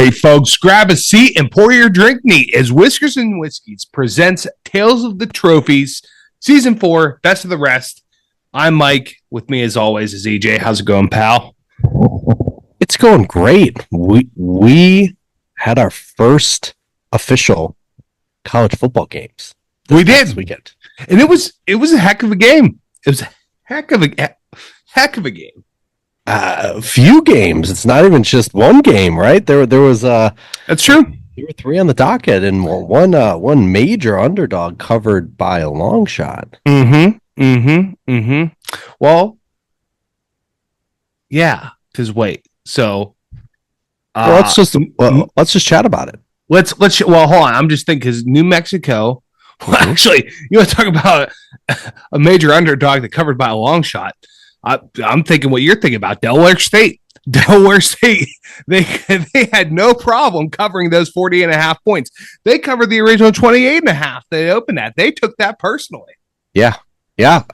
right, folks, grab a seat and pour your drink neat as Whiskers and Whiskeys presents Tales of the Trophies, Season 4, Best of the Rest. I'm Mike. With me, as always, is EJ. How's it going, pal? It's going great. We had our first official college football games. We did this weekend, and it was a heck of a game. It was a heck of a game. Few games. It's not even just one game, right? There was That's true. There were three on the docket, and one major underdog covered by a long shot. Well, yeah. Because wait, so let's just chat about it. Let's well, hold on. I'm just thinking because New Mexico. Well, actually, you want to talk about a major underdog that covered by a long shot. I'm thinking what you're thinking about. Delaware State, they had no problem covering those 40.5 points. They covered the original 28.5. They opened that. They took that personally. Yeah.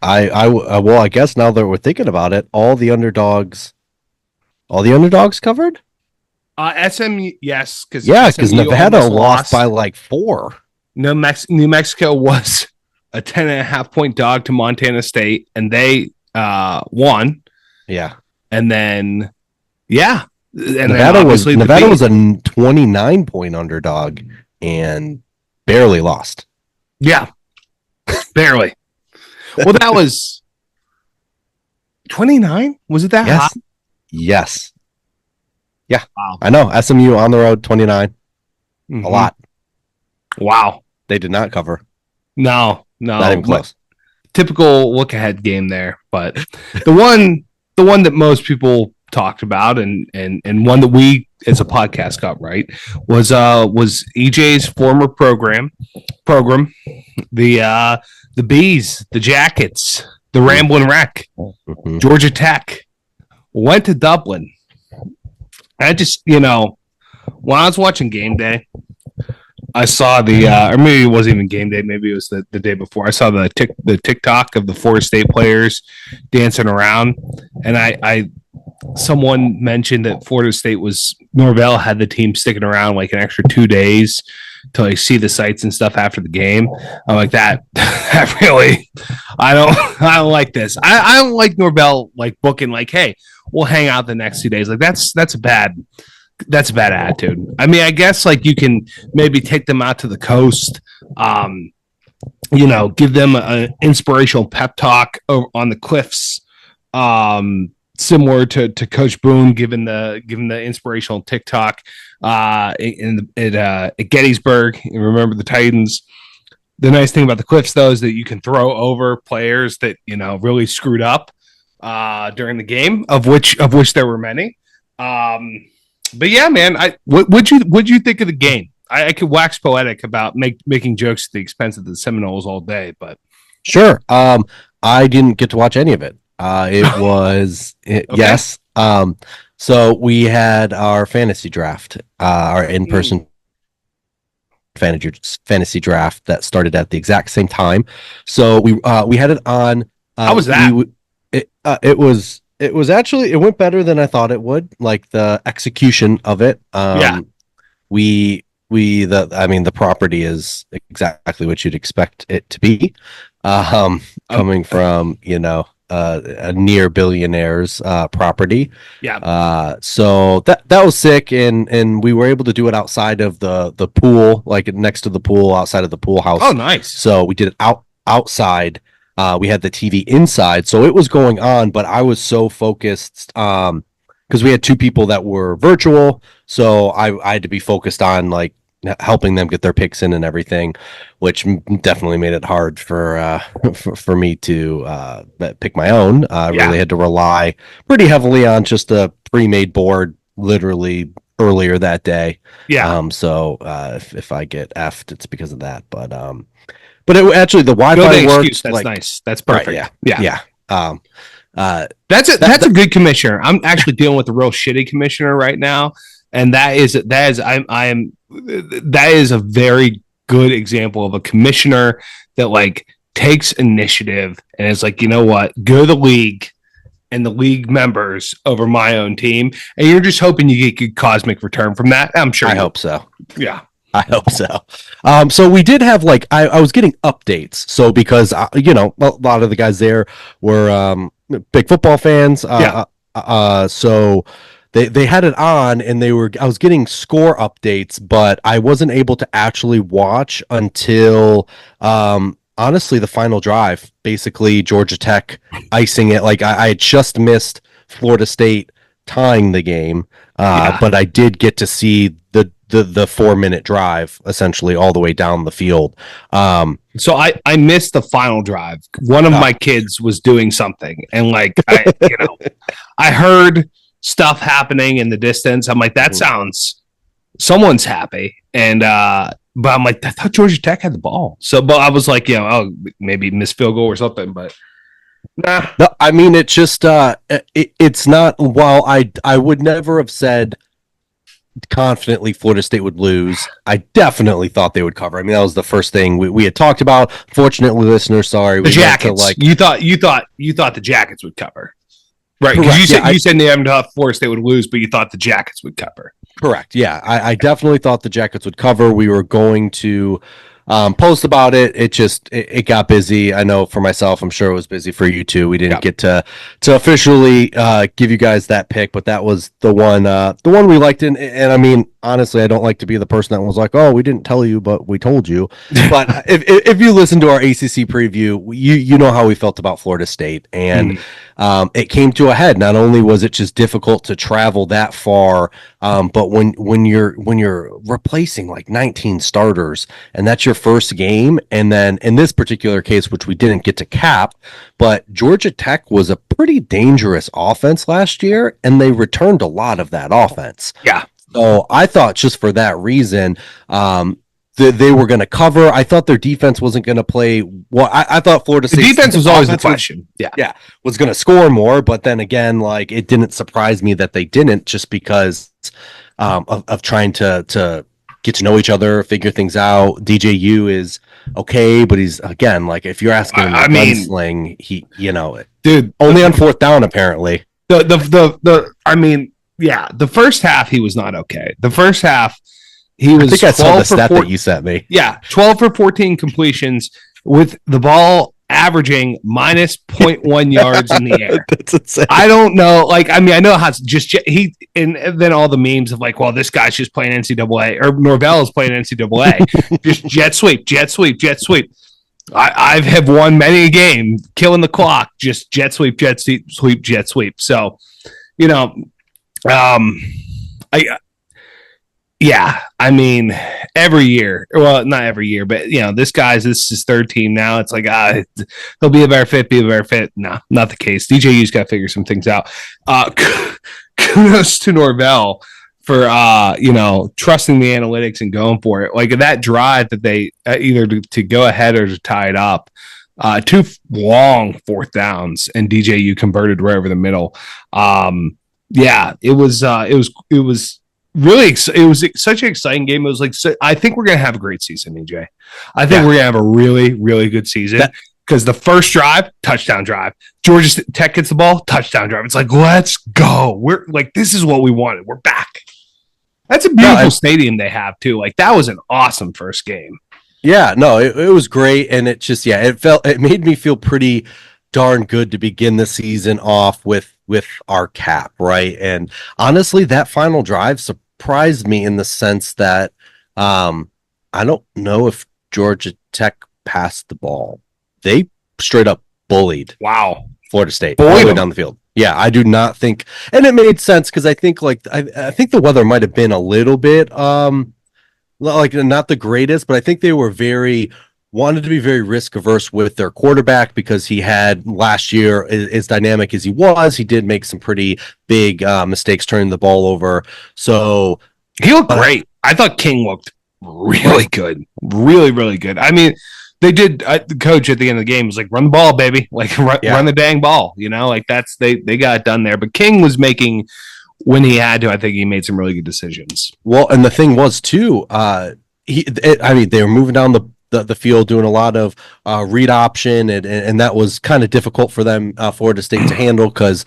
I guess now that we're thinking about it, all the underdogs covered. SMU, yes, because Nevada lost by like 4. New Mexico was a 10.5 point dog to Montana State, and they won. Yeah, and then Nevada was a 29 point underdog and barely lost. Yeah, barely. Well, that was 29. Was it that hot? Yes. Yeah, wow. I know. SMU on the road, 29. A lot. Wow. They did not cover. No. Not even close. Typical look ahead game there. But the one that most people talked about and one that we as a podcast got right was EJ's former program. The Bees, the Jackets, the Ramblin' Wreck, Georgia Tech went to Dublin. I just, when I was watching game day, I saw or maybe it wasn't even game day, maybe it was the day before. I saw the TikTok of the Florida State players dancing around, and someone mentioned that Florida State Norvell had the team sticking around like an extra 2 days to like see the sights and stuff after the game. I'm like that really, I don't like this. I don't like Norvell like booking like, hey, we'll hang out the next 2 days. Like that's a bad attitude. I mean, I guess like you can maybe take them out to the coast, give them an inspirational pep talk on the cliffs, similar to Coach Boone giving the inspirational TikTok at Gettysburg. You remember the Titans. The nice thing about the cliffs though is that you can throw over players that really screwed up during the game, of which there were many. But yeah, man, what'd you think of the game? I could wax poetic about making jokes at the expense of the Seminoles all day, but sure. I didn't get to watch any of it. Okay. Yes. So we had our fantasy draft, our in-person fantasy draft that started at the exact same time. So we had it on. How was that? It went better than I thought it would. Like the execution of it. The property is exactly what you'd expect it to be. Coming from, a near billionaire's property. Yeah. So that was sick, and we were able to do it outside of the pool, like next to the pool, outside of the pool house. Oh, nice. So we did it outside. We had the TV inside, so it was going on, but I was so focused because we had 2 people that were virtual, so I had to be focused on like helping them get their picks in and everything, which definitely made it hard for me to pick my own. I really had to rely pretty heavily on just a pre-made board, literally earlier that day. Yeah. So if I get effed, it's because of that, but it actually the Wi-Fi works. That's like, nice. That's perfect. Right, yeah. That's a good commissioner. I'm actually dealing with a real shitty commissioner right now, and that is a very good example of a commissioner that like takes initiative and is like, you know what, go to the league and the league members over my own team, and you're just hoping you get good cosmic return from that. I'm sure. I hope so. Yeah. I hope so. So we did have I was getting updates. So because a lot of the guys there were big football fans. So they had it on, and I was getting score updates, but I wasn't able to actually watch until honestly the final drive. Basically, Georgia Tech icing it. Like I had just missed Florida State tying the game, but I did get to see the 4-minute drive essentially all the way down the field. So I missed the final drive. One of my kids was doing something, and I heard stuff happening in the distance. I'm like, that sounds someone's happy, and but I'm like, I thought Georgia Tech had the ball. So, but I was like, maybe missed field goal or something, but. Nah. No, I mean, it's just it's not. While I would never have said confidently Florida State would lose, I definitely thought they would cover. I mean, that was the first thing we had talked about. Fortunately, listeners, sorry, the Jackets. You thought the Jackets would cover, right? Correct. You said Florida State would lose, but you thought the Jackets would cover. Correct. Yeah, I definitely thought the Jackets would cover. We were going to post about it. It got busy. I know for myself, I'm sure it was busy for you too. We didn't get to officially give you guys that pick, but that was the one we liked. And I mean, honestly, I don't like to be the person that was like, oh, we didn't tell you, but we told you. But if you listen to our ACC preview, you know how we felt about Florida State, and it came to a head. Not only was it just difficult to travel that far, but when you're replacing like 19 starters, and that's your first game, and then in this particular case, which we didn't get to cap, but Georgia Tech was a pretty dangerous offense last year, and they returned a lot of that offense. Yeah. So I thought just for that reason, they were going to cover. I thought their defense wasn't going to play. Well, I thought Florida State defense was always the question. Yeah, was going to score more, but then again, like it didn't surprise me that they didn't, just because of trying to get to know each other, figure things out. DJU is okay, but he's, again, like if you're asking him to gunsling, he, dude, only on fourth down apparently. The first half he was not okay. The first half he was. I think I saw the stat that you sent me. Yeah, 12 for 14 completions with the ball averaging minus 0.1 yards in the air. That's insane. I don't know. Like, I mean, I know how it's just he, and then all the memes of like, well, this guy's just playing NCAA, or Norvell is playing NCAA. Just jet sweep, jet sweep, jet sweep. I have won many a game, killing the clock, just jet sweep, jet sweep, jet sweep. So, I mean, every year, well, not every year, but this is his third team now. It's like, he'll be a better fit. No, not the case. DJU's got to figure some things out. Kudos to Norvell for, trusting the analytics and going for it. Like that drive that they either to go ahead or to tie it up, 2 long fourth downs, and DJU converted right over the middle. It was really, it was such an exciting game. It was like, I think we're going to have a great season, EJ. I think we're going to have a really, really good season, because the first drive, touchdown drive. Georgia Tech gets the ball, touchdown drive. It's like, let's go. We're like, this is what we wanted. We're back. That's a beautiful stadium they have too. Like, that was an awesome first game. Yeah, no, it was great. And it just, it made me feel pretty darn good to begin the season off with our cap, right? And honestly, that final drive surprised me in the sense that I don't know if Georgia Tech passed the ball. They straight up bullied Florida State all the way down the field. Yeah, I do not think, and it made sense because I think I think the weather might have been a little bit like not the greatest, but I think they were wanted to be very risk averse with their quarterback, because he had last year, as dynamic as he did make some pretty big mistakes turning the ball over. So he looked great. I thought King looked really good. Really, really good. I mean, they did. The coach at the end of the game was like, run the ball, baby. Like, run the dang ball. Like they got it done there. But King was making, when he had to, I think he made some really good decisions. Well, and the thing was too, they were moving down the field, doing a lot of read option, and that was kind of difficult for them, Florida State, to handle, because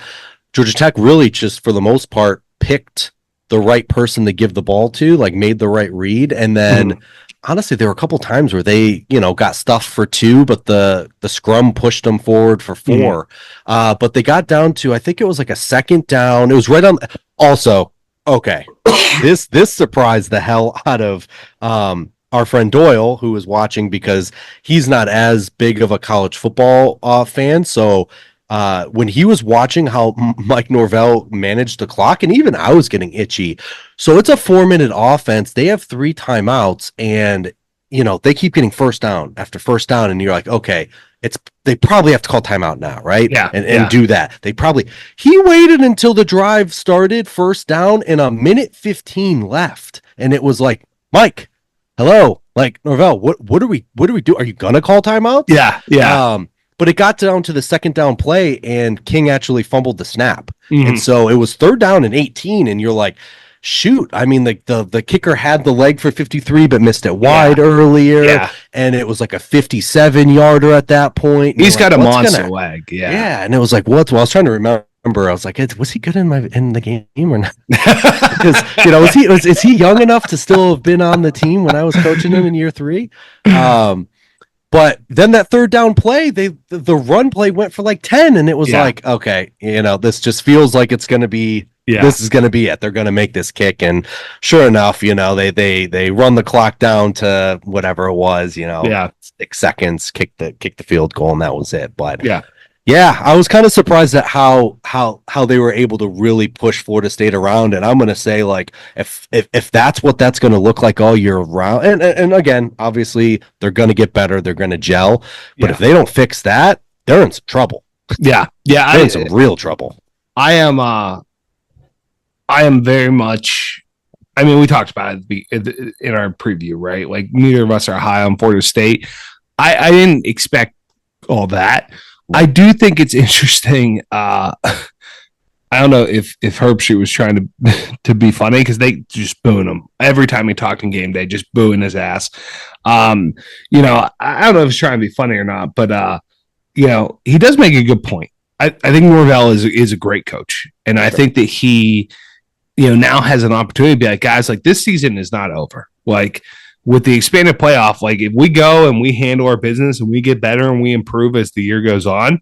Georgia Tech really just, for the most part, picked the right person to give the ball to, like made the right read. And then honestly, there were a couple times where they, got stuffed for 2, but the scrum pushed them forward for 4. But they got down to, I think it was like a second down. It was right on. Also, okay, this surprised the hell out of our friend Doyle, who was watching, because he's not as big of a college football fan. So when he was watching how Mike Norvell managed the clock, and even I was getting itchy. So it's a 4-minute offense. They have 3 timeouts, and they keep getting first down after first down, and you're like, okay, they probably have to call timeout now, right? Yeah, and do that. He waited until the drive started, first down, and 1:15 left, and it was like, Mike, hello, like, Norvell, what do we do? Are you gonna call timeout? Yeah. But it got down to the second down play, and King actually fumbled the snap. And so it was 3rd down and 18, and you're like, shoot. I mean, the kicker had the leg for 53, but missed it wide earlier. Yeah. And it was like a 57-yarder at that point. He's got a monster leg. Yeah. Yeah. And it was like, well, I was trying to remember. I was like, was he good in the game or not? Because, is he young enough to still have been on the team when I was coaching him in year 3? But then that 3rd down play, the run play went for like 10, and it was like, okay, this just feels like it's going to be, this is going to be it. They're going to make this kick. And sure enough, they run the clock down to whatever it was, 6 seconds, kick the field goal, and that was it. But yeah, I was kind of surprised at how they were able to really push Florida State around. And I'm going to say, like, if that's what that's going to look like all year round, and again, obviously they're going to get better, they're going to gel, but if they don't fix that, they're in some trouble. Yeah, they're in some real trouble. I am very much. I mean, we talked about it in our preview, right? Like, neither of us are high on Florida State. I didn't expect all that. I do think it's interesting. I don't know if Herbstreit was trying to be funny, because they just booing him every time he talked in game day, just booing his ass. I don't know if he's trying to be funny or not, but he does make a good point. I think Norvell is a great coach, and I think that he now has an opportunity to be like, guys, like, this season is not over. Like, with the expanded playoff, like, if we go and we handle our business and we get better and we improve as the year goes on,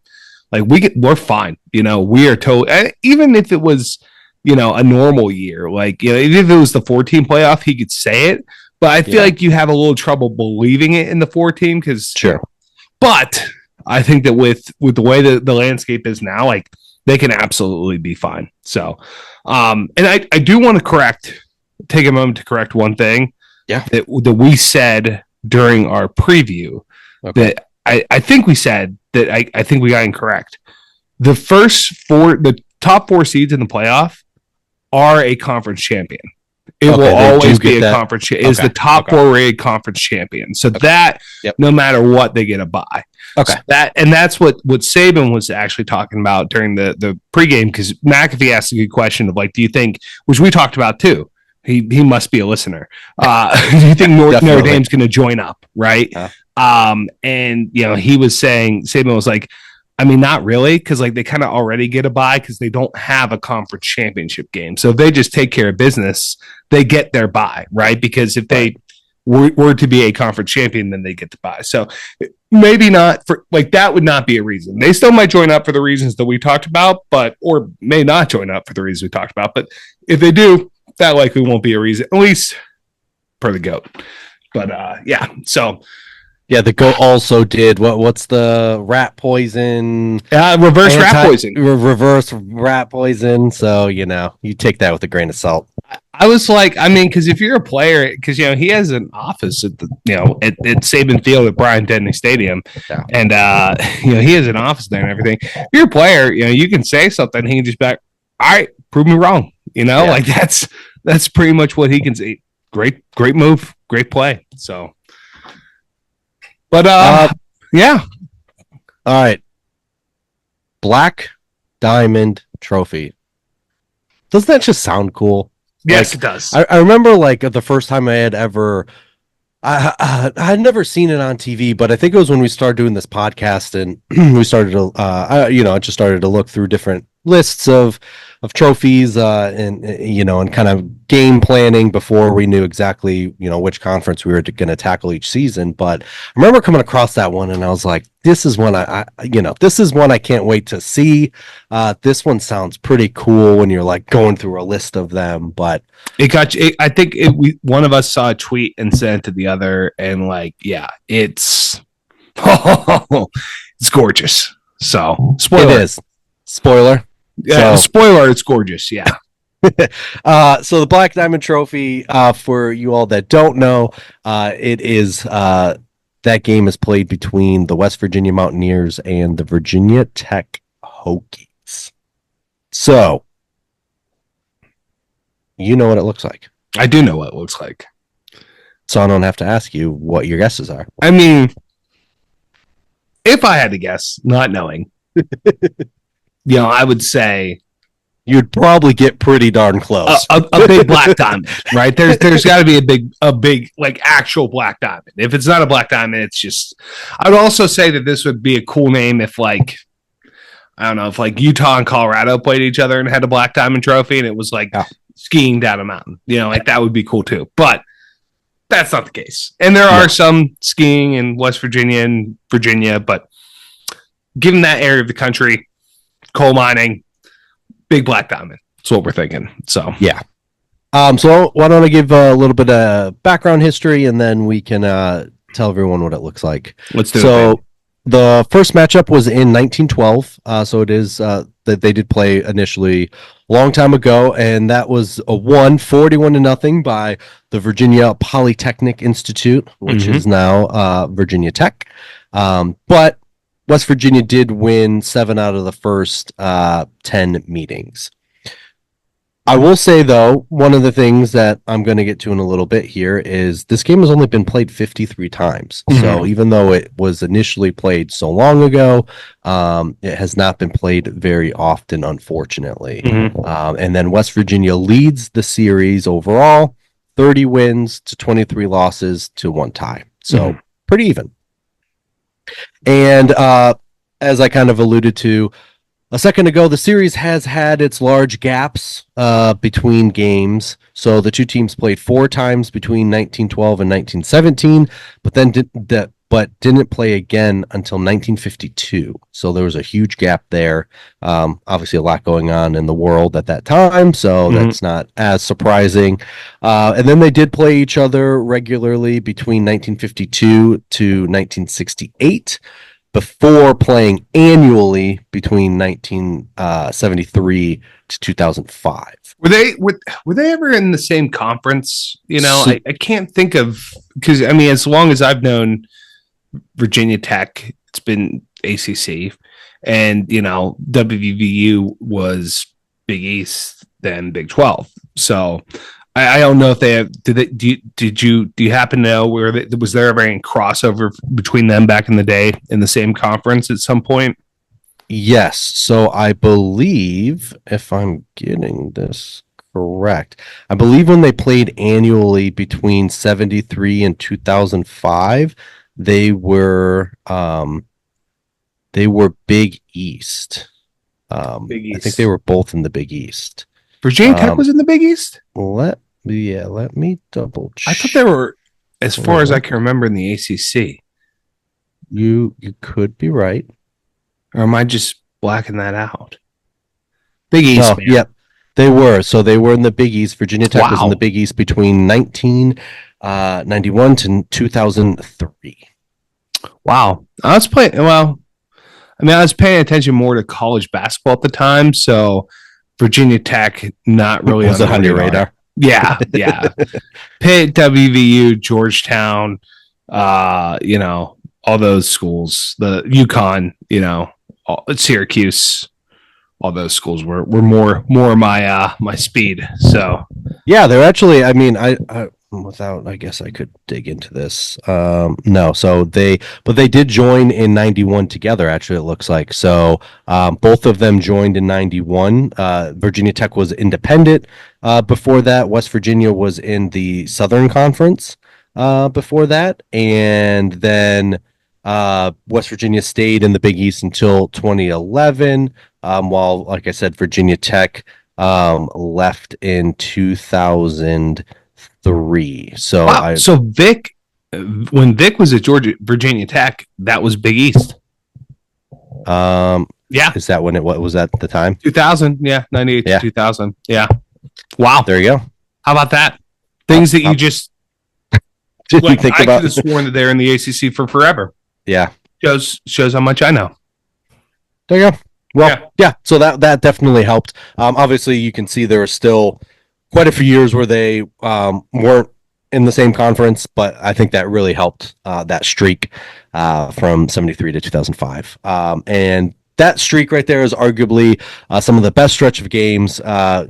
like, we're fine. We are totally, even if it was, a normal year, like, even if it was the 4-team playoff, he could say it, but I feel like you have a little trouble believing it in the 4-team, because sure. But I think that with the way that the landscape is now, like, they can absolutely be fine. So, and I do want to take a moment to correct one thing. Yeah, that we said during our preview, that I think we said that I think we got incorrect. The top 4 seeds in the playoff are a conference champion. It will always be a conference. Is the top 4 rated conference champion. So that no matter what, they get a bye. Okay, so that's what Saban was actually talking about during the pregame, because McAfee asked a good question of, like, do you think, which we talked about too. He must be a listener. Do you think Notre Dame's going to join up, right? And he was saying, Saban was like, I mean, not really, because, like, they kind of already get a bye because they don't have a conference championship game. So if they just take care of business, they get their bye, right? Because if they were to be a conference champion, then they get the bye. So maybe not for, like, that would not be a reason. They still might join up for the reasons that we talked about, or may not join up for the reasons we talked about. But if they do, that likely won't be a reason, at least per the GOAT. But so yeah, the GOAT also did what's the rat poison? Reverse rat poison. Reverse rat poison. So you take that with a grain of salt. I was like, I mean, because if you're a player, because he has an office at at Saban Field at Bryant-Denny Stadium, and he has an office there and everything. If you're a player, you can say something, he can just be like, all right, prove me wrong. Like, that's pretty much what he can say. Great move, great play. So, but yeah. All right. Black Diamond Trophy. Doesn't that just sound cool? Yes, it does. I remember, like, the first time I had ever I'd never seen it on TV, but I think it was when we started doing this podcast and we started to, I just started to look through different lists of trophies, and kind of game planning before we knew exactly, which conference we were going to tackle each season. But I remember coming across that one and I was like, this is one this is one I can't wait to see. This one sounds pretty cool when you're like going through a list of them, but I think one of us saw a tweet and sent it to the other, and it's it's gorgeous. So spoiler. It is. Spoiler. Yeah, spoiler, it's gorgeous. Yeah. So the Black Diamond Trophy, for you all that don't know, it is that game is played between the West Virginia Mountaineers and the Virginia Tech Hokies. So you know what it looks like. I do know what it looks like. So I don't have to ask you what your guesses are. I mean, if I had to guess, not knowing, I would say you'd probably get pretty darn close. A big black diamond, right? There's got to be a big like actual black diamond. If it's not a black diamond, it's just. I would also say that this would be a cool name if I don't know, if like Utah and Colorado played each other and had a black diamond trophy, and it was like skiing down a mountain. Like that would be cool too. But that's not the case. And there are some skiing in West Virginia and Virginia, but given that area of the country, coal mining, big black diamond. That's what we're thinking. So yeah. So why don't I give a little bit of background history, and then we can tell everyone what it looks like. Let's do it. So the first matchup was in 1912. So it is that they did play initially a long time ago, and that was a 41-0 by the Virginia Polytechnic Institute, which is now Virginia Tech. But West Virginia did win 7 out of the first 10 meetings. I will say, though, one of the things that I'm going to get to in a little bit here is this game has only been played 53 times. So even though it was initially played so long ago, it has not been played very often, unfortunately. And then West Virginia leads the series overall, 30 wins to 23 losses to 1 tie. So pretty even. And as I kind of alluded to a second ago, the series has had its large gaps between games. So the two teams played 4 times between 1912 and 1917, but then didn't play again until 1952. So there was a huge gap there. Obviously, a lot going on in the world at that time, so that's not as surprising. And then they did play each other regularly between 1952 to 1968. Before playing annually between 1973 to 2005. Were they ever in the same conference? I can't think of, because I mean, as long as I've known Virginia Tech, it's been ACC, and WVU was Big East, then Big 12. So I don't know if they have. Do you happen to know was there ever any crossover between them back in the day in the same conference at some point? Yes. So I believe, if I'm getting this correct, I believe when they played annually between 73 and 2005, they were Big East. Big East. I think they were both in the Big East. Virginia Tech was in the Big East? Let me double check. I thought they were, as far as I can remember, in the ACC. You could be right. Or am I just blacking that out? Big East, man. Yep. They were. So they were in the Big East. Virginia Tech was in the Big East between 1991 to 2003. Wow. I was paying attention more to college basketball at the time, so Virginia Tech, not really on your radar. Yeah. Pitt, WVU, Georgetown, all those schools, the UConn, Syracuse, all those schools were more my speed. So yeah, they're actually. I mean, I guess I could dig into this. No, so they did join in 91 together. Actually, it looks like so. Both of them joined in 91. Virginia Tech was independent before that. West Virginia was in the Southern Conference. before that, and then West Virginia stayed in the Big East until 2011. While, like I said, Virginia Tech left in 2003. So Wow. So Vic, when Vic was at Virginia Tech, that was Big East. Yeah. Is that when what was that the time? 2000. Yeah. 98 to 2000. Yeah. Wow. There you go. How about that? Things that you just didn't think about. I could have sworn that they're in the ACC for forever. Yeah. Shows how much I know. There you go. Well, yeah. So that definitely helped. Obviously, you can see there were still quite a few years where they weren't in the same conference, but I think that really helped that streak from 73 to 2005. And that streak right there is arguably some of the best stretch of games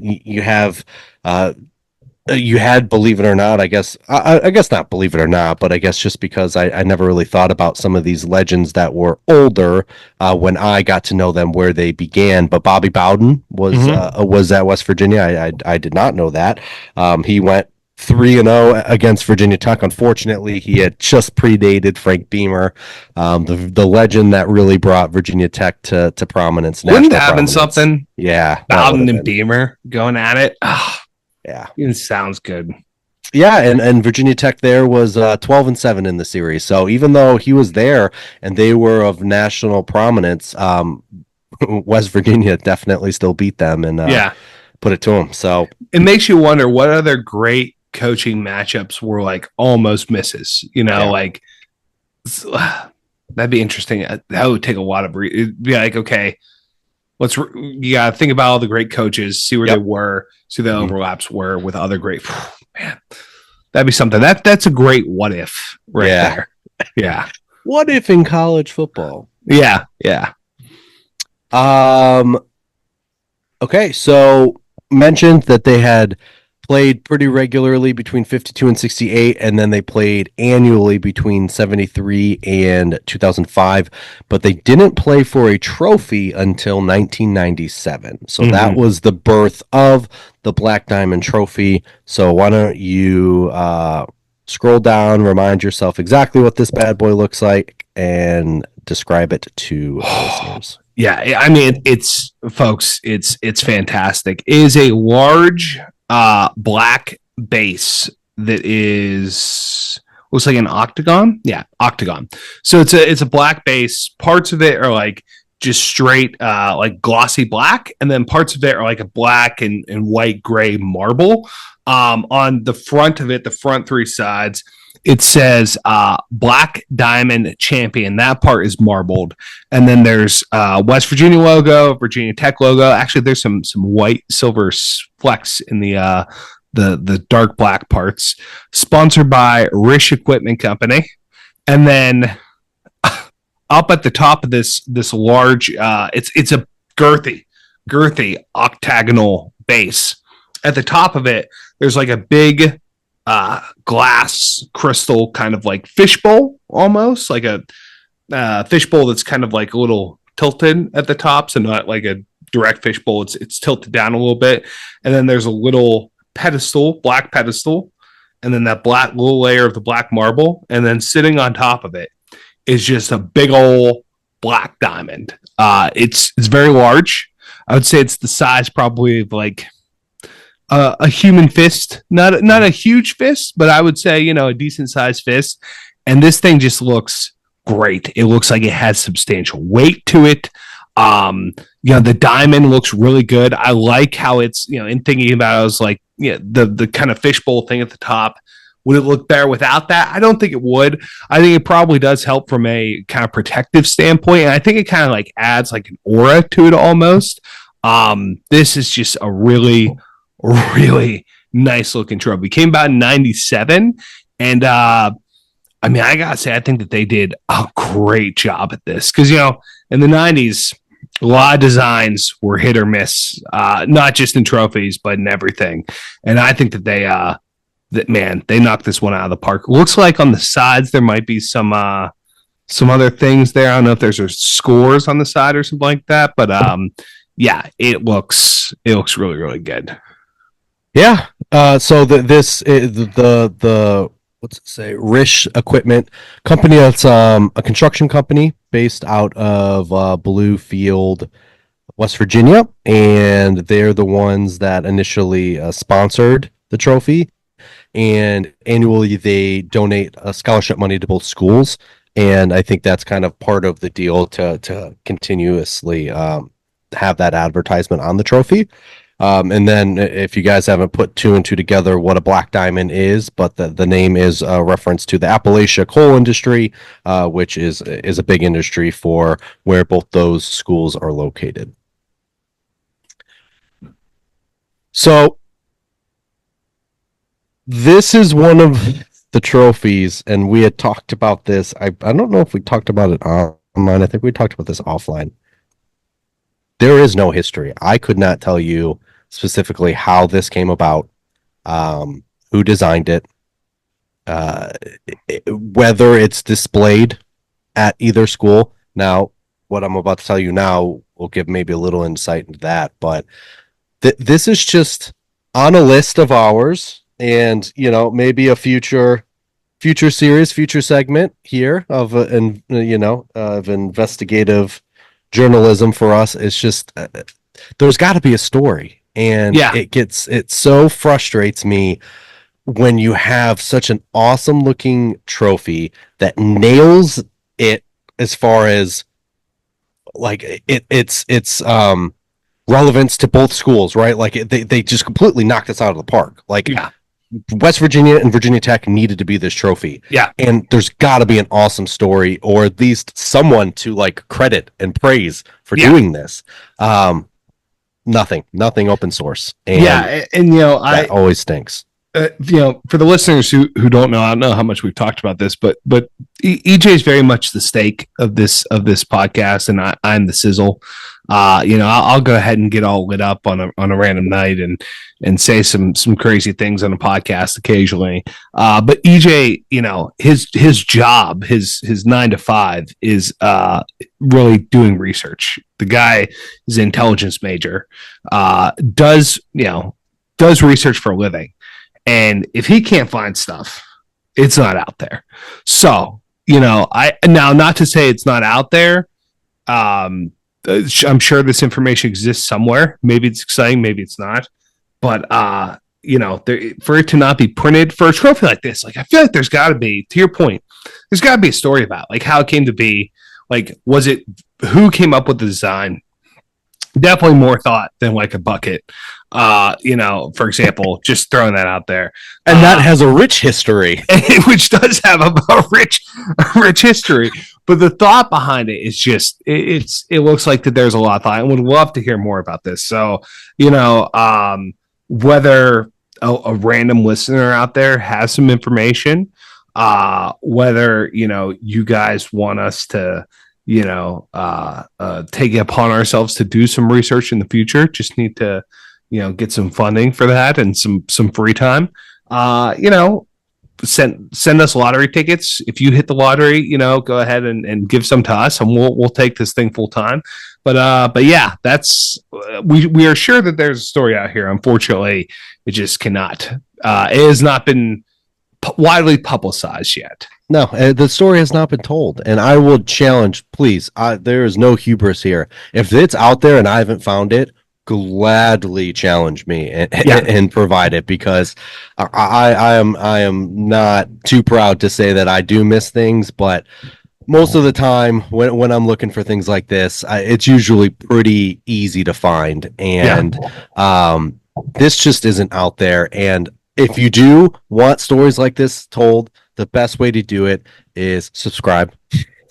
you have. You had, believe it or not, I guess not believe it or not, but I guess just because I never really thought about some of these legends that were older when I got to know them where they began. But Bobby Bowden was at West Virginia. I did not know that. He went 3-0 against Virginia Tech. Unfortunately, he had just predated Frank Beamer, the legend that really brought Virginia Tech to prominence. Wouldn't that have been something? Yeah. Bowden and Beamer going at it. Yeah, it sounds good. Yeah, and Virginia Tech there was 12-7 in the series. So even though he was there and they were of national prominence, West Virginia definitely still beat them and put it to them. So it makes you wonder what other great coaching matchups were like almost misses. Like that'd be interesting. That would take a lot of. It'd be like, okay, you got to think about all the great coaches, see where they were, see the overlaps were with other great. Man, that'd be something. That's a great what if there. Yeah. What if in college football? Yeah. Okay, so mentioned that they had played pretty regularly between 52 and 68, and then they played annually between 73 and 2005, but they didn't play for a trophy until 1997. So that was the birth of the Black Diamond Trophy. So why don't you scroll down, remind yourself exactly what this bad boy looks like, and describe it to listeners. Yeah, I mean, it's fantastic. It is a large black base that looks like an octagon. Yeah, octagon. So it's a black base. Parts of it are like just straight like glossy black, and then parts of it are like a black and white gray marble. On the front of it, the front three sides, it says Black Diamond Champion. That part is marbled. And then there's West Virginia logo, Virginia Tech logo. Actually, there's some white silver flecks in the dark black parts. Sponsored by Rish Equipment Company. And then up at the top of this large, it's a girthy octagonal base. At the top of it, there's like a big glass crystal kind of like fishbowl, almost like a fishbowl that's kind of like a little tilted at the top, so not like a direct fishbowl. It's tilted down a little bit, and then there's a little pedestal, black pedestal, and then that black little layer of the black marble, and then sitting on top of it is just a big old black diamond. It's very large. I would say it's the size probably of like a human fist, not a huge fist, but I would say, a decent sized fist. And this thing just looks great. It looks like it has substantial weight to it. The diamond looks really good. I like how it's, in thinking about it, I was like, the kind of fishbowl thing at the top. Would it look better without that? I don't think it would. I think it probably does help from a kind of protective standpoint. And I think it kind of like adds like an aura to it almost. This is just a really nice looking trophy. It came about in 97. And I gotta say, I think that they did a great job at this. Because, in the 90s, a lot of designs were hit or miss, not just in trophies, but in everything. And I think that they knocked this one out of the park. Looks like on the sides there might be some other things there. I don't know if there's scores on the side or something like that, but it looks really, really good. Yeah. So the what's it say? Rish Equipment company. That's a construction company based out of Bluefield, West Virginia, and they're the ones that initially sponsored the trophy. And annually, they donate scholarship money to both schools, and I think that's kind of part of the deal to continuously have that advertisement on the trophy. And then if you guys haven't put two and two together what a black diamond is, but the name is a reference to the Appalachia coal industry, which is a big industry for where both those schools are located. So this is one of the trophies, and we had talked about this. I don't know if we talked about it online. I think we talked about this offline. There is no history. I could not tell you specifically how this came about, who designed it, whether it's displayed at either school. Now, what I'm about to tell you now will give maybe a little insight into that, but this is just on a list of ours, and maybe a future series, future segment here of of investigative journalism for us. It's just there's got to be a story, and it so frustrates me when you have such an awesome looking trophy that nails it as far as like it's relevance to both schools, right? Like they just completely knocked us out of the park. Like West Virginia and Virginia Tech needed to be this trophy. Yeah. And there's got to be an awesome story, or at least someone to like credit and praise for doing this. Nothing open source. And that always stinks. For the listeners who don't know, I don't know how much we've talked about this, but EJ is very much the stake of this podcast, and I'm the sizzle. I'll go ahead and get all lit up on a random night and say some crazy things on a podcast occasionally. But EJ, his job, his 9 to 5 is really doing research. The guy is an intelligence major, does research for a living. And if he can't find stuff, it's not out there. So, not to say it's not out there. I'm sure this information exists somewhere. Maybe it's exciting, maybe it's not. But for it to not be printed for a trophy like this, like I feel like there's got to be, to your point, there's got to be a story about like how it came to be. Like, was it who came up with the design? Definitely more thought than like a bucket. For example, just throwing that out there. And that has a rich history. Which does have a rich history. But the thought behind it is just it looks like that there's a lot of thought. I would love to hear more about this. So, whether a random listener out there has some information, whether you guys want us to take it upon ourselves to do some research in the future, just need to get some funding for that and some free time. Send us lottery tickets. If you hit the lottery, go ahead and give some to us, and we'll take this thing full time. But yeah, that's we are sure that there's a story out here. Unfortunately, it just cannot. It has not been widely publicized yet. No, the story has not been told, and I will challenge, please. There is no hubris here. If it's out there and I haven't found it, gladly challenge me and provide it, because I am not too proud to say that I do miss things, but most of the time when I'm looking for things like this, it's usually pretty easy to find, and this just isn't out there. And if you do want stories like this told, the best way to do it is subscribe.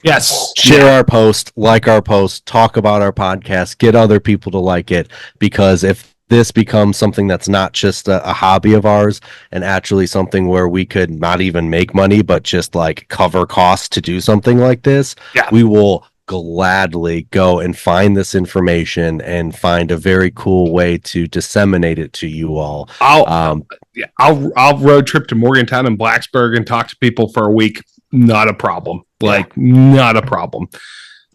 Yes. Share our post, like our post, talk about our podcast, get other people to like it, because if this becomes something that's not just a hobby of ours and actually something where we could not even make money, but just like cover costs to do something like this, we will gladly go and find this information and find a very cool way to disseminate it to you all. I'll road trip to Morgantown and Blacksburg and talk to people for a week. Not a problem. Not a problem.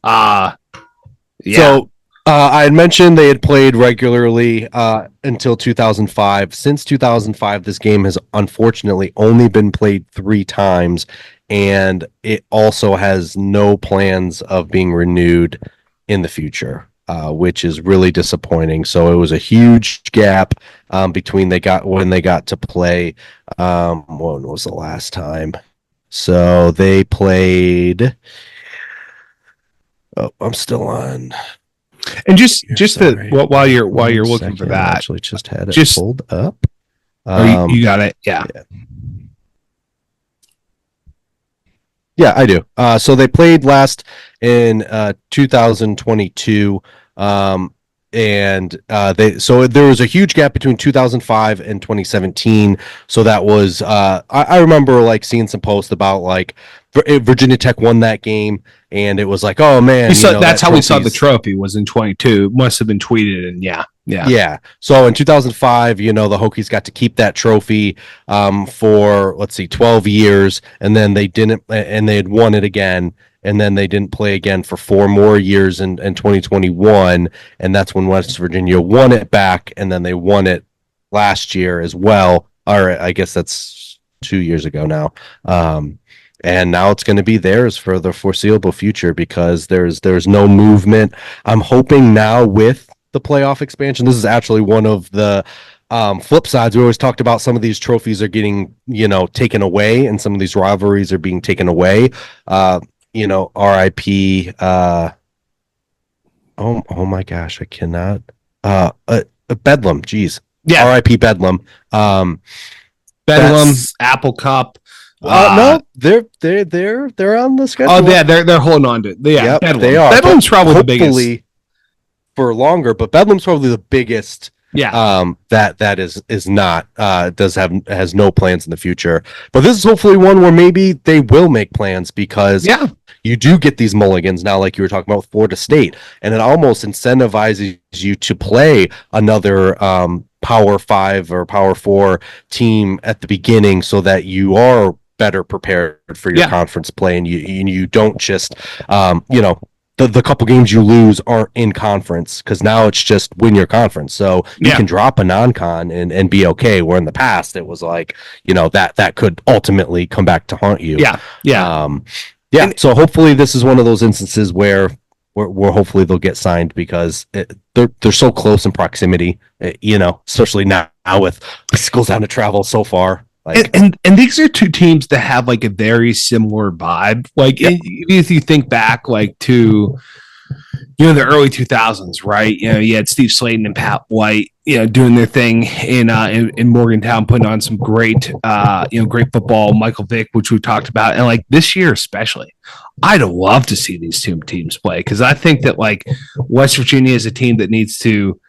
So I had mentioned they had played regularly until 2005. Since 2005, this game has unfortunately only been played 3 times, and it also has no plans of being renewed in the future, which is really disappointing. So it was a huge gap between when they got to play. When was the last time? So they played. Oh, I'm still on. And just Sorry. while you're looking for that, I actually just had it pulled up. You got it. Yeah. Yeah, I do. So they played last in 2022. And there was a huge gap between 2005 and 2017. So that was I remember like seeing some posts about like Virginia Tech won that game, and it was like, oh man, that's how we saw the trophy was in 22. Must have been tweeted, and yeah. So in 2005, the Hokies got to keep that trophy for 12 years, and then they didn't, and they had won it again. And then they didn't play again for 4 more years in 2021, and that's when West Virginia won it back, and then they won it last year as well. Or I guess that's 2 years ago now. And now it's going to be theirs for the foreseeable future because there's no movement. I'm hoping now with the playoff expansion, this is actually one of the flip sides. We always talked about some of these trophies are getting taken away, and some of these rivalries are being taken away. RIP. Oh my gosh, I cannot. Bedlam. Geez. Yeah. RIP Bedlam. Bedlam, Apple Cup. No, they're on the schedule. Oh yeah, they're holding on to it. Yeah, yep, Bedlam. They are. Bedlam's probably the biggest for longer, but Bedlam's probably the biggest. Yeah. That is not has no plans in the future. But this is hopefully one where maybe they will make plans because you do get these mulligans now, like you were talking about with Florida State, and it almost incentivizes you to play another Power 5 or Power 4 team at the beginning so that you are better prepared for your conference play, and you don't just the couple games you lose aren't in conference, because now it's just win your conference. So you can drop a non-con and be okay, where in the past it was like, that could ultimately come back to haunt you. So hopefully this is one of those instances where hopefully they'll get signed, because they're so close in proximity, especially now with schools having to travel so far. And these are two teams that have like a very similar vibe. Like if you think back like to the early 2000s, right? You had Steve Slayton and Pat White, doing their thing in Morgantown, putting on some great great football. Michael Vick, which we talked about, and like this year especially, I'd love to see these two teams play, because I think that like West Virginia is a team that needs to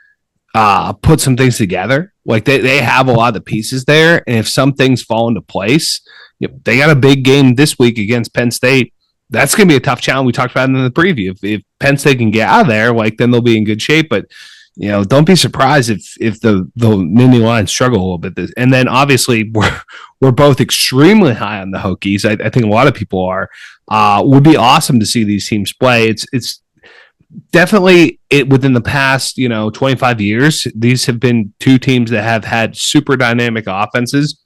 put some things together. Like they have a lot of the pieces there, and if some things fall into place, they got a big game this week against Penn State. That's going to be a tough challenge. We talked about it in the preview. If Penn State can get out of there, like then they'll be in good shape. But don't be surprised if the Nittany Lions struggle a little bit. And then obviously we're both extremely high on the Hokies. I think a lot of people are. Would be awesome to see these teams play. It's definitely within the past 25 years, these have been two teams that have had super dynamic offenses.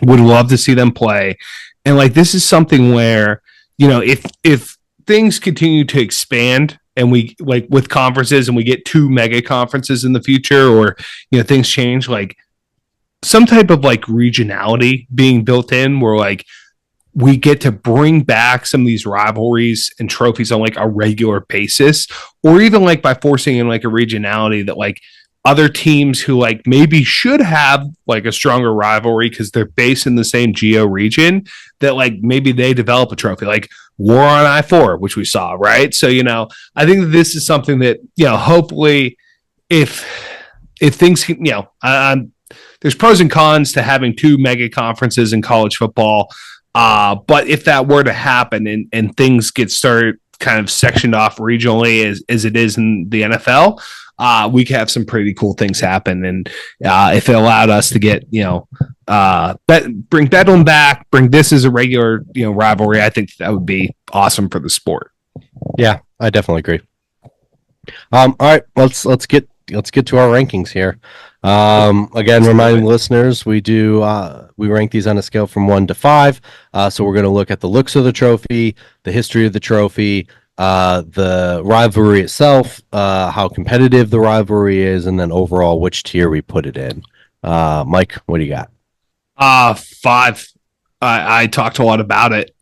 Would love to see them play, and like this is something where if things continue to expand, and we like with conferences, and we get 2 mega conferences in the future, or things change, like some type of like regionality being built in, where like we get to bring back some of these rivalries and trophies on like a regular basis, or even like by forcing in like a regionality that like other teams who like maybe should have like a stronger rivalry because they're based in the same geo region, that like maybe they develop a trophy, like War on I-4, which we saw, right? So, I think that this is something that, hopefully if things can, there's pros and cons to having 2 mega conferences in college football. But if that were to happen and things get started kind of sectioned off regionally as it is in the NFL, we could have some pretty cool things happen. And if it allowed us to get, bring Bedlam back, bring this as a regular, rivalry, I think that would be awesome for the sport. Yeah, I definitely agree. All right, let's get to our rankings here. Again, reminding listeners, we rank these on a scale from 1 to 5. So we're going to look at the looks of the trophy, the history of the trophy, the rivalry itself, how competitive the rivalry is, and then overall which tier we put it in. Mike, what do you got? 5. I talked a lot about it.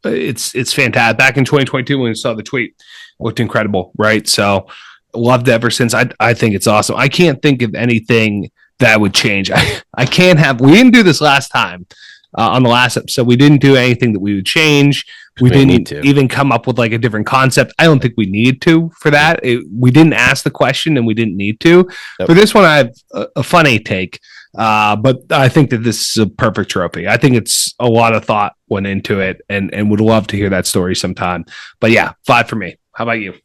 It's fantastic. Back in 2022 when we saw the tweet, looked incredible, right? So loved it ever since. I think it's awesome. I can't think of anything that would change. I can't have. We didn't do this last time on the last episode. We didn't do anything that we would change. We didn't even come up with like a different concept. I don't think we need to for that. We didn't ask the question and we didn't need to. Yep. For this one, I have a funny take. But I think that this is a perfect trophy. I think it's a lot of thought went into it and would love to hear that story sometime. But yeah, 5 for me. How about you?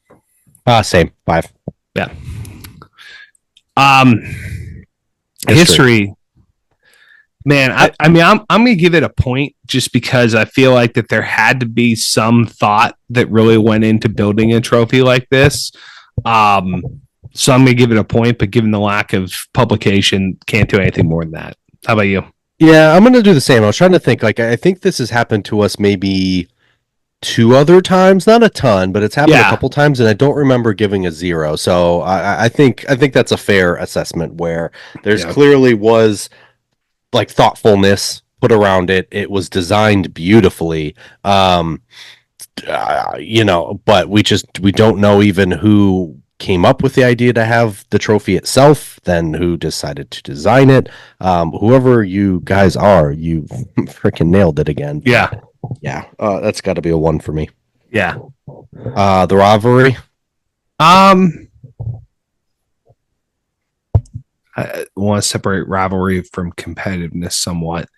Same 5. Yeah. History. Man, I mean, I'm going to give it a point just because I feel like that there had to be some thought that really went into building a trophy like this. So I'm going to give it a point, but given the lack of publication, can't do anything more than that. How about you? Yeah, I'm going to do the same. I was trying to think, like, I think this has happened to us maybe 2 other times, not a ton, but it's happened a couple times, and I don't remember giving a 0. So I think that's a fair assessment where there's clearly was like thoughtfulness put around it. It was designed beautifully. But we don't know even who came up with the idea to have the trophy itself, then who decided to design it. Whoever you guys are, you freaking nailed it again. Yeah. That's got to be a 1 for me. Yeah. The rivalry. I want to separate rivalry from competitiveness somewhat.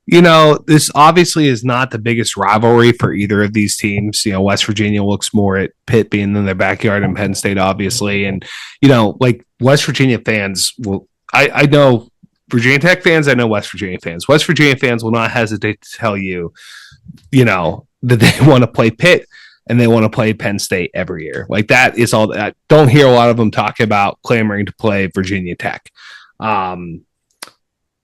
This obviously is not the biggest rivalry for either of these teams. West Virginia looks more at Pitt being in their backyard and Penn State, obviously. And, like West Virginia fans will, I know Virginia Tech fans, I know West Virginia fans. West Virginia fans will not hesitate to tell you, that they want to play Pitt and they want to play Penn State every year. Like that is all. I don't hear a lot of them talk about clamoring to play Virginia Tech.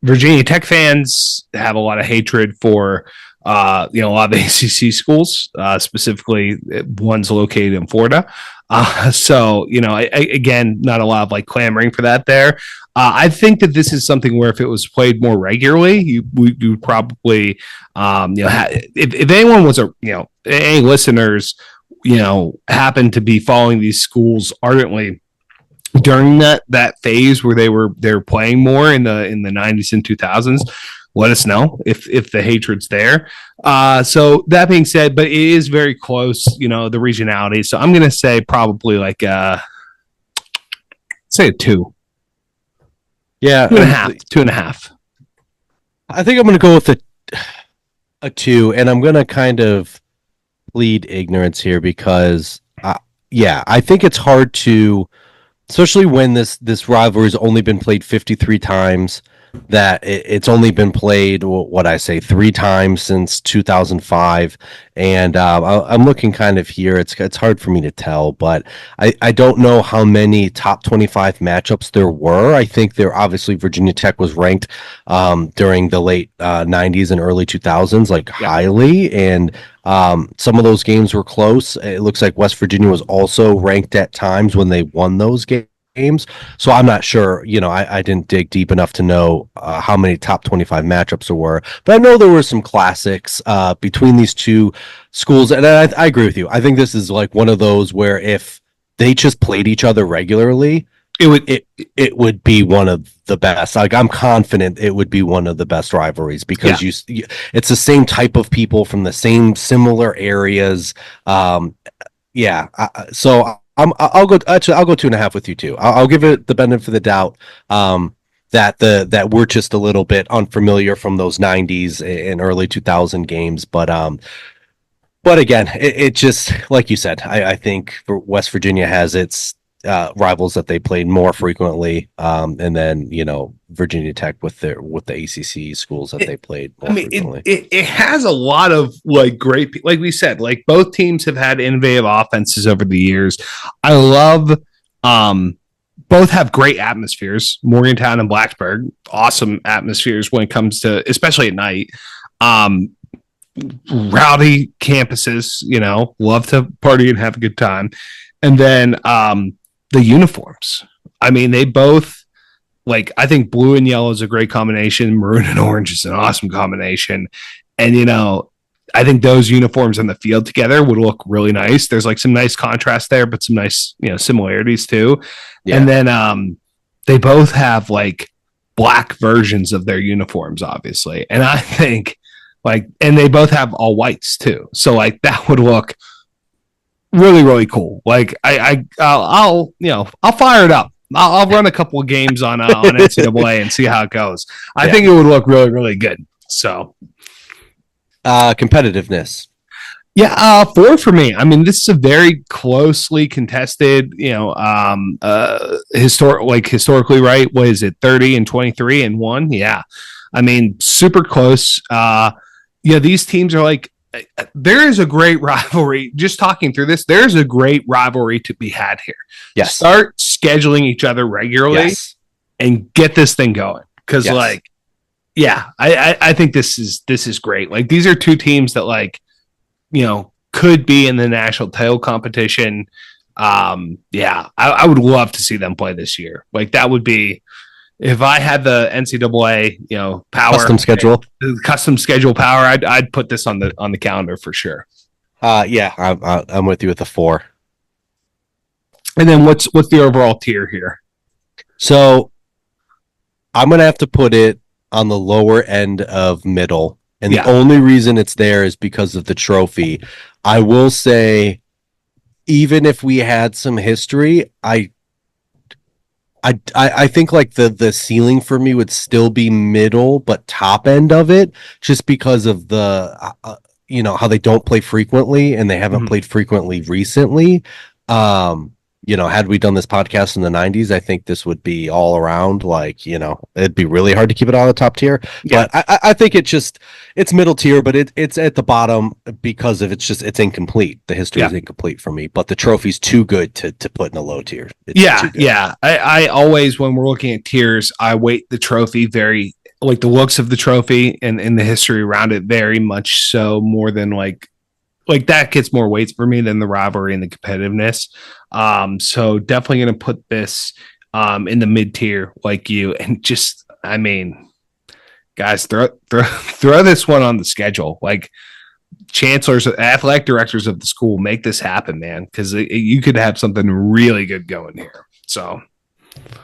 Virginia Tech fans have a lot of hatred for, a lot of ACC schools, specifically ones located in Florida. Again, not a lot of like clamoring for that there. I think that this is something where if it was played more regularly, you would probably, if anyone was any listeners, happen to be following these schools ardently during that phase where they were playing more in the 90s and 2000s, let us know if the hatred's there. So that being said, but it is very close, the regionality. So I'm gonna say probably like say a 2. Yeah, 2.5. I think I'm gonna go with a 2, and I'm gonna kind of plead ignorance here because I think it's hard to, especially when this rivalry has only been played 53 times, that it's only been played, 3 times since 2005. And I'm looking kind of here. It's hard for me to tell, but I don't know how many top 25 matchups there were. I think obviously Virginia Tech was ranked during the late 90s and early 2000s, highly. And some of those games were close. It looks like West Virginia was also ranked at times when they won those games. So I'm not sure, I didn't dig deep enough to know how many top 25 matchups there were, but I know there were some classics between these two schools. And I agree with you. I think this is like one of those where if they just played each other regularly, it would be one of the best. Like I'm confident it would be one of the best rivalries because it's the same type of people from the same similar areas. So I'll go 2.5 with you too. I'll give it the benefit of the doubt that we're just a little bit unfamiliar from those 90s and early 2000 games, but again, it just like you said, I think for West Virginia has its rivals that they played more frequently. And then, Virginia Tech with the ACC schools that they played more frequently. It has a lot of like great, like we said, like both teams have had innovative offenses over the years. I love, both have great atmospheres. Morgantown and Blacksburg, awesome atmospheres when it comes to, especially at night. Rowdy campuses, love to party and have a good time. And then the uniforms. I mean, they both, like, I think blue and yellow is a great combination. Maroon and orange is an awesome combination. And, I think those uniforms on the field together would look really nice. There's like some nice contrast there, but some nice, similarities too. Yeah. And then they both have like black versions of their uniforms, obviously. And I think and they both have all whites too. So like that would look really, really cool. Like I'll fire it up. I'll run a couple of games on NCAA and see how it goes. I think it would look really, really good. So competitiveness. Yeah, 4 for me. I mean, this is a very closely contested, historically, right? What is it, 30 and 23 and 1? Yeah. I mean, super close. These teams are like, there is a great rivalry. Just talking through this, there's a great rivalry to be had here. Yes. Start scheduling each other regularly and get this thing going. Because, I think this is great. Like, these are two teams that, could be in the national title competition. I would love to see them play this year. Like, that would be, if I had the NCAA, power, custom schedule power, I'd put this on the calendar for sure. I'm with you with the 4. And then what's the overall tier here? So I'm gonna have to put it on the lower end of middle, and the only reason it's there is because of the trophy. I will say, even if we had some history, I think like the ceiling for me would still be middle, but top end of it, just because of the how they don't play frequently and they haven't played frequently recently. Had we done this podcast in the 90s, I think this would be all around, it'd be really hard to keep it on the top tier. Yeah. But I think it's middle tier, but it's at the bottom because of it's incomplete. The history is incomplete for me, but the trophy's too good to put in a low tier. I always, when we're looking at tiers, I weight the trophy very, like the looks of the trophy and the history around it very much so more than like that gets more weights for me than the rivalry and the competitiveness. So definitely going to put this in the mid tier like you, and just, I mean, guys, throw this one on the schedule. Like, chancellors, athletic directors of the school, make this happen, man, because you could have something really good going here. So,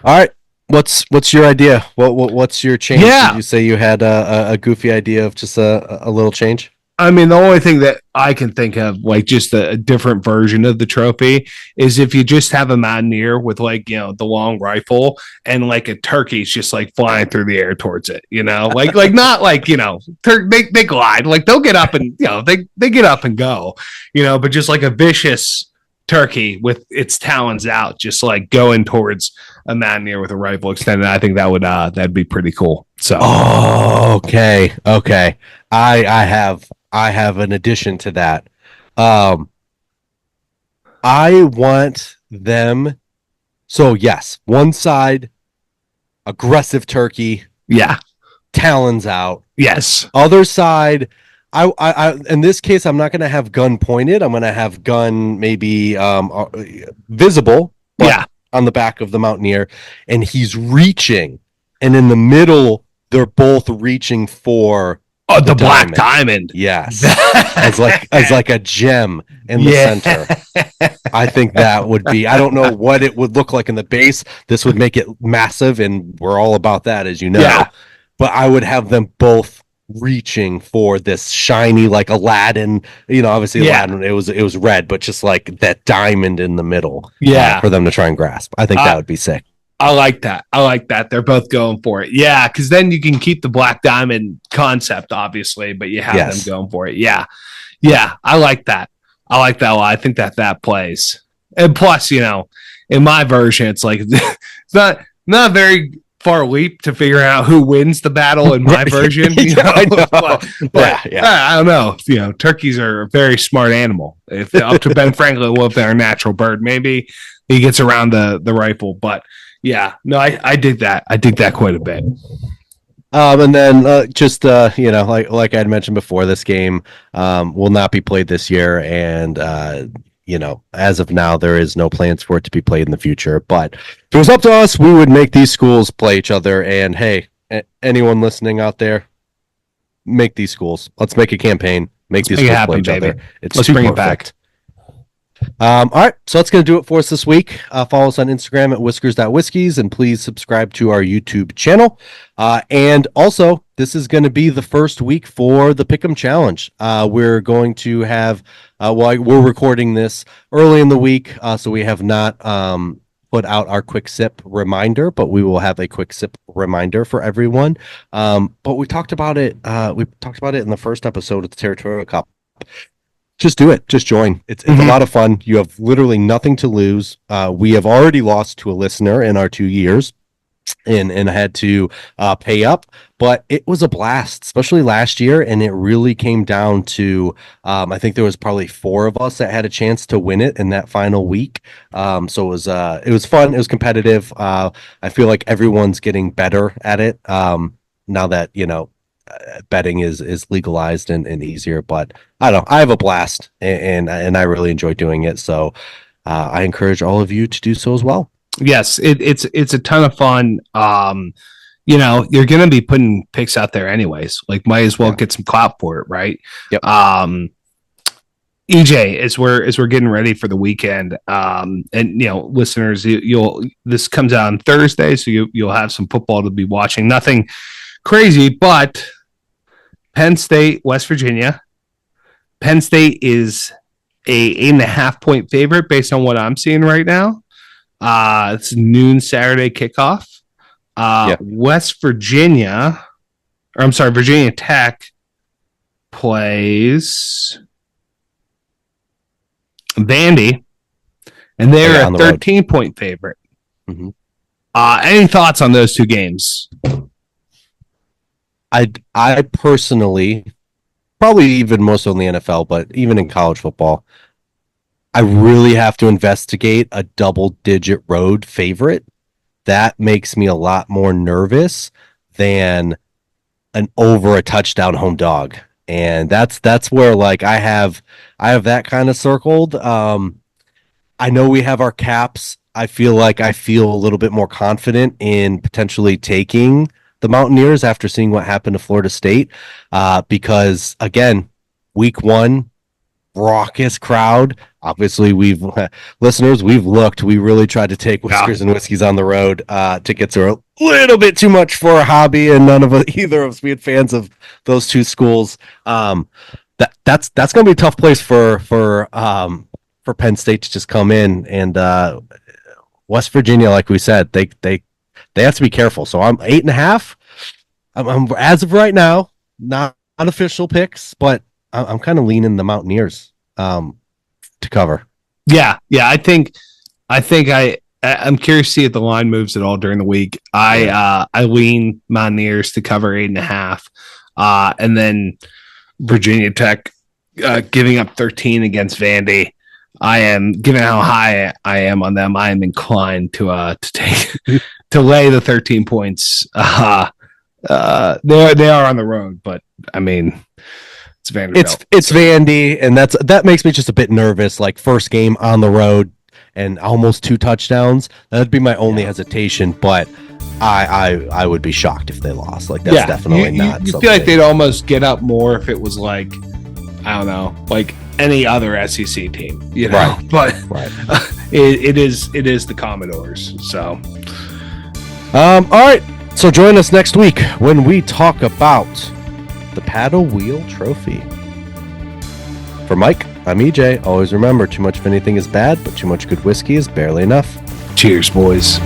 all right. What's your idea? What's your change? Yeah. Did you say you had a goofy idea of just a little change? I mean, the only thing that I can think of, like just a different version of the trophy, is if you just have a Mountaineer with the long rifle and like a turkey's just like flying through the air towards it, like not like, they glide, like they'll get up and, they get up and go, but just like a vicious turkey with its talons out, just like going towards a Mountaineer with a rifle extended. I think that'd be pretty cool. So, okay. I have an addition to that. I want them. So yes, one side, aggressive turkey. Yeah. Talons out. Yes. Other side, I in this case, I'm not going to have gun pointed. I'm going to have gun maybe visible. On the back of the Mountaineer, and he's reaching, and in the middle, they're both reaching for the black diamond. Yes. as like a gem in the center. I think that would be, I don't know what it would look like in the base. This would make it massive, and we're all about that, as you know. Yeah. But I would have them both reaching for this shiny, like Aladdin, obviously Aladdin, it was red, but just like that diamond in the middle. For them to try and grasp. I think that would be sick. I like that. They're both going for it. Yeah, because then you can keep the black diamond concept, obviously, but you have them going for it. Yeah. I like that. I like that a lot. I think that plays. And plus, in my version, it's like it's not a very far leap to figure out who wins the battle in my version. I know. But I don't know. Turkeys are a very smart animal. If up to Ben Franklin, well, if they're a natural bird, maybe he gets around the rifle. But yeah, no, I dig that. I dig that quite a bit. And then just like I had mentioned before, this game will not be played this year, and as of now, there is no plans for it to be played in the future. But if it was up to us, we would make these schools play each other. And hey, anyone listening out there, make these schools. Let's make a campaign. Make these schools play each other. Let's bring it back. All right, so that's going to do it for us this week. Follow us on Instagram at whiskers.whiskies, and please subscribe to our YouTube channel. And also, this is going to be the first week for the Pick'em Challenge. We're going to have, we're recording this early in the week, so we have not put out our quick sip reminder, but we will have a quick sip reminder for everyone. But we talked about it. We talked about it in the first episode of the Territorial Cup. Just do it. Just join. It's a lot of fun. You have literally nothing to lose. We have already lost to a listener in our 2 years and had to pay up, but it was a blast, especially last year. And it really came down to, I think there was probably 4 of us that had a chance to win it in that final week. So it was fun. It was competitive. I feel like everyone's getting better at it now that, betting is legalized and easier, but I don't know. I have a blast and I really enjoy doing it. So I encourage all of you to do so as well. Yes, it's a ton of fun. You're going to be putting picks out there anyways. Like, might as well get some clout for it, right? Yep. EJ, as we're getting ready for the weekend, and listeners, this comes out on Thursday, so you'll have some football to be watching. Nothing crazy, but Penn State, West Virginia. Penn State is a 8.5-point favorite based on what I'm seeing right now. It's noon Saturday kickoff. West Virginia, or I'm sorry, Virginia Tech plays Vandy, and they're a 13-point favorite. Mm-hmm. Any thoughts on those two games? I personally, probably even more so in the NFL, but even in college football, I really have to investigate a double-digit road favorite. That makes me a lot more nervous than an over a touchdown home dog, and that's where like I have that kind of circled. I know we have our caps. I feel a little bit more confident in potentially taking the Mountaineers after seeing what happened to Florida State, because again, week 1, raucous crowd. Obviously, we've looked. We really tried to take Whiskers and Whiskeys on the road. Tickets are a little bit too much for a hobby, and either of us being fans of those two schools. That's going to be a tough place for Penn State to just come in, and West Virginia, like we said, they have to be careful. So I'm 8.5. I'm as of right now, not official picks, but I'm kind of leaning the Mountaineers to cover. Yeah. I think I'm curious to see if the line moves at all during the week. I lean Mountaineers to cover 8.5, and then Virginia Tech giving up 13 against Vandy. I am, given how high I am on them, I am inclined to take to lay the 13 points. They are on the road, but I mean, it's Vanderbilt. It's Vandy, and that makes me just a bit nervous. Like, first game on the road and almost 2 touchdowns. That'd be my only hesitation, but I would be shocked if they lost. Like, that's definitely not. You feel like they'd almost get up more if it was like, I don't know, like any other SEC team, Right. But it is the Commodores. So, all right. So join us next week when we talk about the Paddle Wheel Trophy. For Mike, I'm EJ. Always remember, too much of anything is bad, but too much good whiskey is barely enough. Cheers, boys.